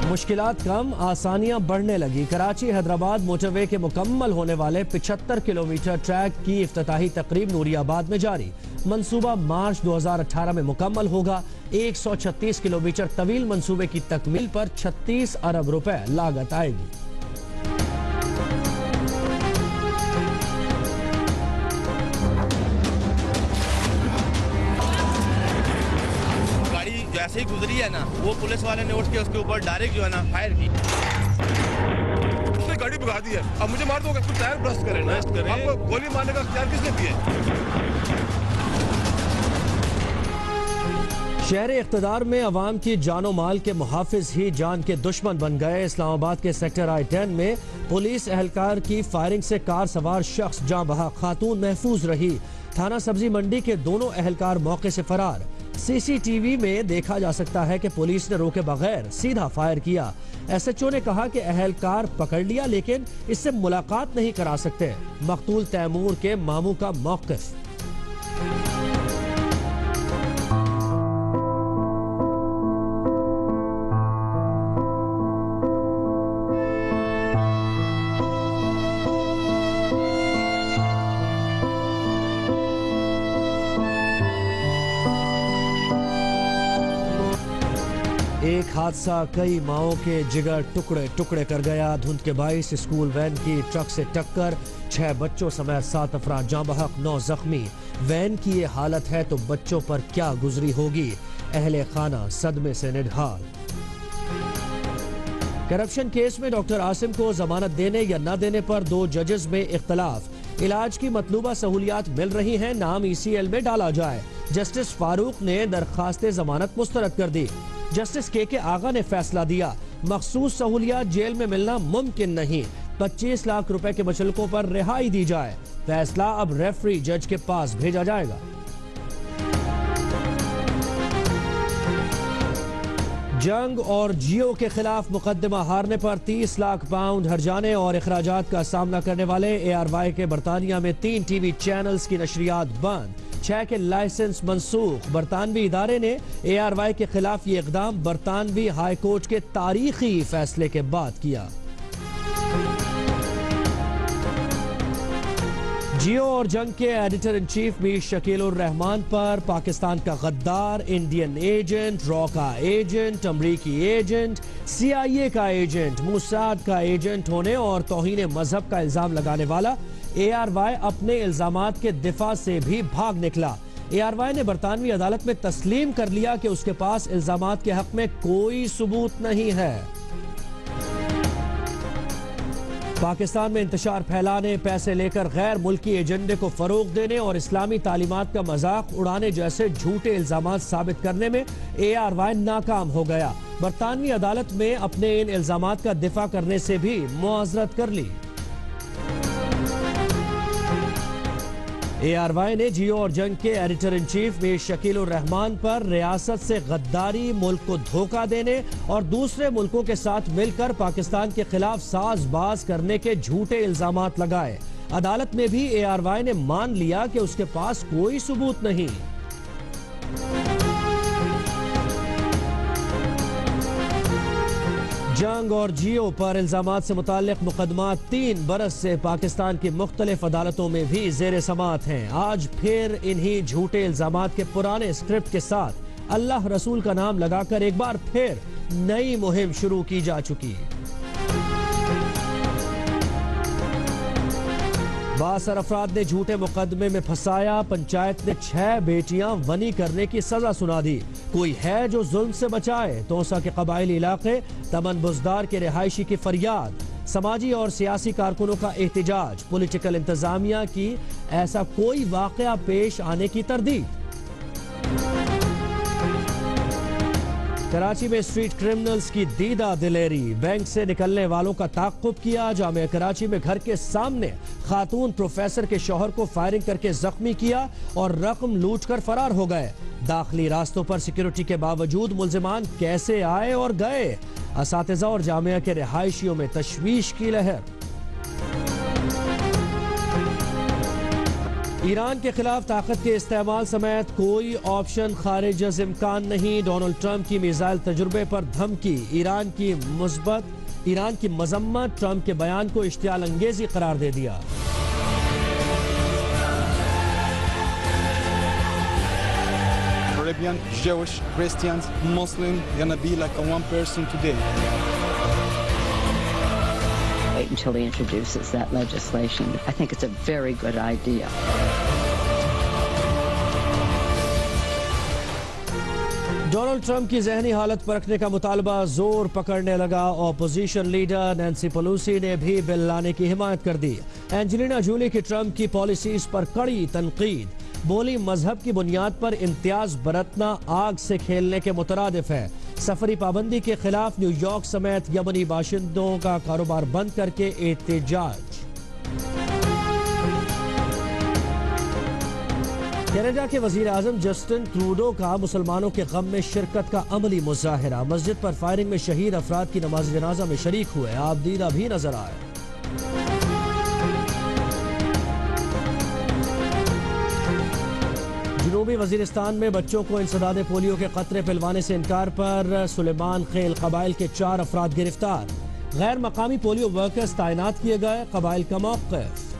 مشکلات کم، آسانیاں بڑھنے لگی۔ کراچی حیدرآباد موٹر وے کے مکمل ہونے والے 75 کلومیٹر ٹریک کی افتتاحی تقریب نوری آباد میں جاری۔ منصوبہ مارچ 2018 میں مکمل ہوگا۔ 136 کلومیٹر طویل منصوبے کی تکمیل پر 36 ارب روپے لاگت آئے گی۔ ایسے ہی گزری ہے نا، وہ پولیس والے نے اٹھ کے اس کے اوپر ڈائریکٹ جو ہے نا فائر کی، اس نے گاڑی بھگا دی ہے۔ اب مجھے مار دو گا، کچھ ٹائر برسٹ کریں نا، آپ کو گولی مارنے کا اختیار کس نے دیا ہے؟ شہر اقتدار میں عوام کی جان و مال کے محافظ ہی جان کے دشمن بن گئے۔ اسلام آباد کے سیکٹر I-10 میں پولیس اہلکار کی فائرنگ سے کار سوار شخص جاں بحق، خاتون محفوظ رہی۔ تھانہ سبزی منڈی کے دونوں اہلکار موقع سے فرار۔ CCTV میں دیکھا جا سکتا ہے کہ پولیس نے روکے بغیر سیدھا فائر کیا۔ SHO نے کہا کہ اہلکار پکڑ لیا لیکن اس سے ملاقات نہیں کرا سکتے۔ مقتول تیمور کے ماموں کا موقف۔ ایک حادثہ کئی ماؤں کے جگر ٹکڑے ٹکڑے کر گیا۔ دھند کے باعث اسکول وین کی ٹرک سے ٹکر، 6 بچوں سمیت 7 افراد جاں بحق، 9 زخمی۔ وین کی یہ حالت ہے تو بچوں پر کیا گزری ہوگی؟ اہل خانہ صدمے سے نڈھال۔ کرپشن کیس میں ڈاکٹر عاصم کو ضمانت دینے یا نہ دینے پر 2 ججز میں اختلاف۔ علاج کی مطلوبہ سہولیات مل رہی ہیں، نام ECL میں ڈالا جائے۔ جسٹس فاروق نے درخواست ضمانت مسترد کر دی۔ جسٹس کے آغا نے فیصلہ دیا، مخصوص سہولیات جیل میں ملنا ممکن نہیں، 25 لاکھ روپے کے مچلکوں پر رہائی دی جائے۔ فیصلہ اب ریفری جج کے پاس بھیجا جائے گا۔ جنگ اور جیو کے خلاف مقدمہ ہارنے پر 30 لاکھ پاؤنڈ ہرجانے اور اخراجات کا سامنا کرنے والے ARY کے برطانیہ میں 3 ٹی وی چینلز کی نشریات بند، 6 کے لائسنس منسوخ۔ برطانوی ادارے نے ARY کے خلاف یہ اقدام برطانوی ہائی کورٹ کے تاریخی فیصلے کے بعد کیا۔ جیو اور جنگ کے ایڈیٹر ان چیف میر شکیل الرحمان پر پاکستان کا غدار، انڈین ایجنٹ، را کا ایجنٹ، امریکی ایجنٹ، CIA کا ایجنٹ، موساد کا ایجنٹ ہونے اور توہین مذہب کا الزام لگانے والا ARY اپنے الزامات کے دفاع سے بھی بھاگ نکلا۔ ARY نے برطانوی عدالت میں تسلیم کر لیا کہ اس کے پاس الزامات کے حق میں کوئی ثبوت نہیں ہے۔ پاکستان میں انتشار پھیلانے، پیسے لے کر غیر ملکی ایجنڈے کو فروغ دینے اور اسلامی تعلیمات کا مذاق اڑانے جیسے جھوٹے الزامات ثابت کرنے میں ARY ناکام ہو گیا۔ برطانوی عدالت میں اپنے ان الزامات کا دفاع کرنے سے بھی معذرت کر لی۔ ARY نے جیو اور جنگ کے ایڈیٹر ان چیف میر شکیل الرحمان پر ریاست سے غداری، ملک کو دھوکہ دینے اور دوسرے ملکوں کے ساتھ مل کر پاکستان کے خلاف ساز باز کرنے کے جھوٹے الزامات لگائے۔ عدالت میں بھی ARY نے مان لیا کہ اس کے پاس کوئی ثبوت نہیں۔ جنگ اور جیو پر الزامات سے متعلق مقدمات 3 برس سے پاکستان کی مختلف عدالتوں میں بھی زیر سماعت ہیں۔ آج پھر انہی جھوٹے الزامات کے پرانے اسکرپٹ کے ساتھ اللہ رسول کا نام لگا کر ایک بار پھر نئی مہم شروع کی جا چکی۔ بااثر افراد نے جھوٹے مقدمے میں پھنسایا، پنچایت نے 6 بیٹیاں ونی کرنے کی سزا سنا دی۔ کوئی ہے جو ظلم سے بچائے؟ توسا کے قبائلی علاقے تمن بزدار کے رہائشی کی فریاد، سماجی اور سیاسی کارکنوں کا احتجاج، پولیٹیکل انتظامیہ کی ایسا کوئی واقعہ پیش آنے کی تردید۔ کراچی میں اسٹریٹ کرمنلز کی دیدہ دلیری، بینک سے نکلنے والوں کا تعاقب کیا۔ جامعہ کراچی میں گھر کے سامنے خاتون پروفیسر کے شوہر کو فائرنگ کر کے زخمی کیا اور رقم لوٹ کر فرار ہو گئے۔ داخلی راستوں پر سیکیورٹی کے باوجود ملزمان کیسے آئے اور گئے؟ اساتذہ اور جامعہ کے رہائشیوں میں تشویش کی لہر۔ ایران کے خلاف طاقت کے استعمال سمیت کوئی آپشن خارج از امکان نہیں، ڈونلڈ ٹرمپ کی میزائل تجربے پر دھمکی، ایران کی مذمت، ٹرمپ کے بیان کو اشتعال انگیزی قرار دے دیا۔ Arabian, Jewish, Christians, Muslim, gonna be like a one person today. Wait until he introduces that legislation. I think it's a very good idea. Donald Trump کی ذہنی حالت پرکھنے کا مطالبہ زور پکڑنے لگا، اپوزیشن لیڈر نینسی پیلوسی نے بھی بل لانے کی حمایت کر دی۔ اینجلینا جولی کی ٹرمپ کی پالیسیز پر کڑی تنقید، بولی مذہب کی بنیاد پر امتیاز برتنا آگ سے کھیلنے کے مترادف ہے۔ سفری پابندی کے خلاف نیو یارک سمیت یمنی باشندوں کا کاروبار بند کر کے احتجاج۔ کینیڈا کے وزیر اعظم جسٹن ٹروڈو کا مسلمانوں کے غم میں شرکت کا عملی مظاہرہ، مسجد پر فائرنگ میں شہید افراد کی نماز جنازہ میں شریک ہوئے، آپ دیدہ بھی نظر آئے۔ جنوبی وزیرستان میں بچوں کو انسداد پولیو کے قطرے پلوانے سے انکار پر سلیمان خیل قبائل کے 4 افراد گرفتار، غیر مقامی پولیو ورکرز تعینات کیے گئے، قبائل کا موقف۔